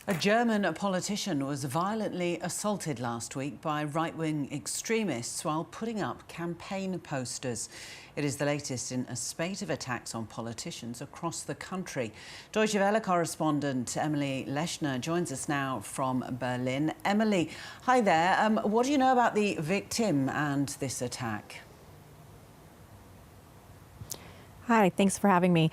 A German politician was violently assaulted last week by right-wing extremists while putting up campaign posters. It is the latest in a spate of attacks on politicians across the country. Deutsche Welle correspondent Emily Leshner joins us now from Berlin. Emily, hi there. What do you know about the victim and this attack? Hi, thanks for having me.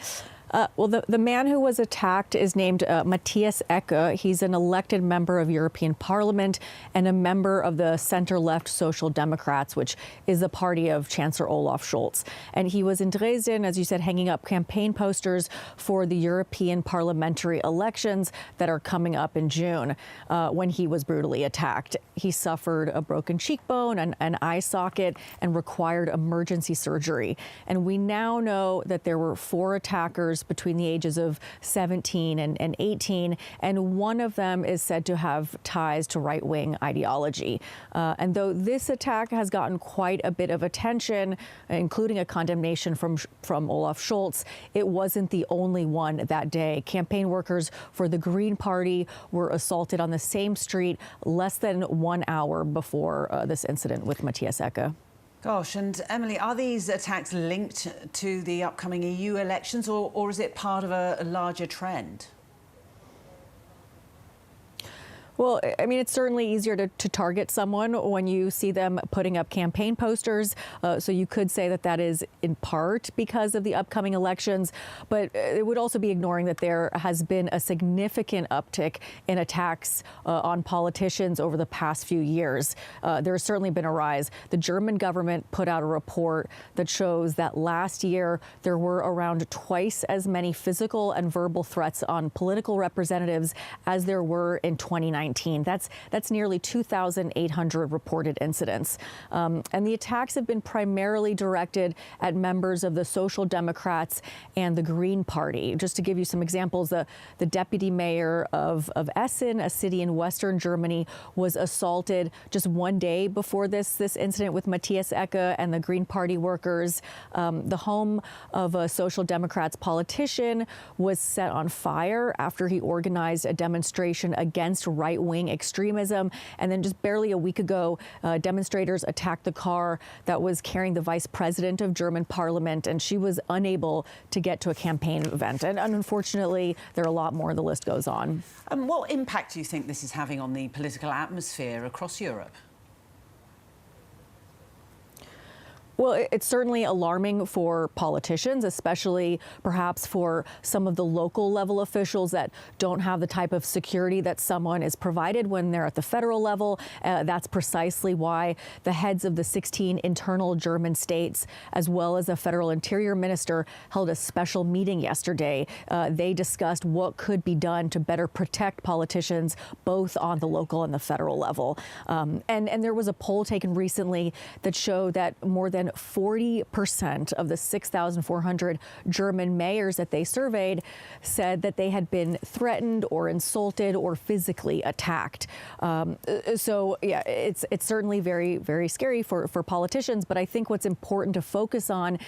Well, the man who was attacked is named Matthias Ecke. He's an elected member of European Parliament and a member of the center-left Social Democrats, which is the party of Chancellor Olaf Scholz. And he was in Dresden, as you said, hanging up campaign posters for the European parliamentary elections that are coming up in June when he was brutally attacked. He suffered a broken cheekbone and an eye socket and required emergency surgery. And we now know that there were 4 attackers between the ages of 17 and 18, and one of them is said to have ties to right-wing ideology. And though this attack has gotten quite a bit of attention, including a condemnation from Olaf Scholz, it wasn't the only one that day. Campaign workers for the Green Party were assaulted on the same street less than 1 hour before this incident with Matthias Ecke. Gosh, and Emily, are these attacks linked to the upcoming EU elections, or is it part of a larger trend? Well, I mean, it's certainly easier to target someone when you see them putting up campaign posters. So you could say that that is in part because of the upcoming elections. But it would also be ignoring that there has been a significant uptick in attacks on politicians over the past few years. There has certainly been a rise. The German government put out a report that shows that last year there were around twice as many physical and verbal threats on political representatives as there were in 2019. That's nearly 2,800 reported incidents. And the attacks have been primarily directed at members of the Social Democrats and the Green Party. Just to give you some examples, the deputy mayor of Essen, a city in Western Germany, was assaulted just one day before this incident with Matthias Ecke and the Green Party workers. The home of a Social Democrats politician was set on fire after he organized a demonstration against right-wing extremism. And then just barely a week ago, demonstrators attacked the car that was carrying the vice president of German parliament, and she was unable to get to a campaign event. And unfortunately, there are a lot more. The list goes on. What impact do you think this is having on the political atmosphere across Europe? Well, it's certainly alarming for politicians, especially perhaps for some of the local level officials that don't have the type of security that someone is provided when they're at the federal level. That's precisely why the heads of the 16 internal German states, as well as the federal interior minister, held a special meeting yesterday. They discussed what could be done to better protect politicians, both on the local and the federal level. And there was a poll taken recently that showed that more than 40% of the 6,400 German mayors that they surveyed said that they had been threatened or insulted or physically attacked. So, yeah, it's certainly very, very scary for politicians. But I think what's important to focus on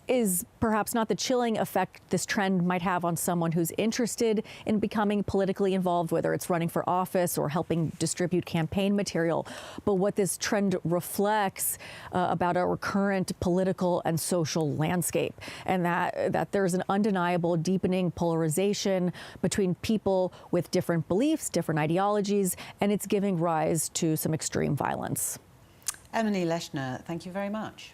is perhaps not the chilling effect this trend might have on someone who's interested in becoming politically involved, whether it's running for office or helping distribute campaign material, but what this trend reflects about our current political and social landscape, and that there's an undeniable deepening polarization between people with different beliefs, different ideologies, and it's giving rise to some extreme violence. Emily Leshner, thank you very much.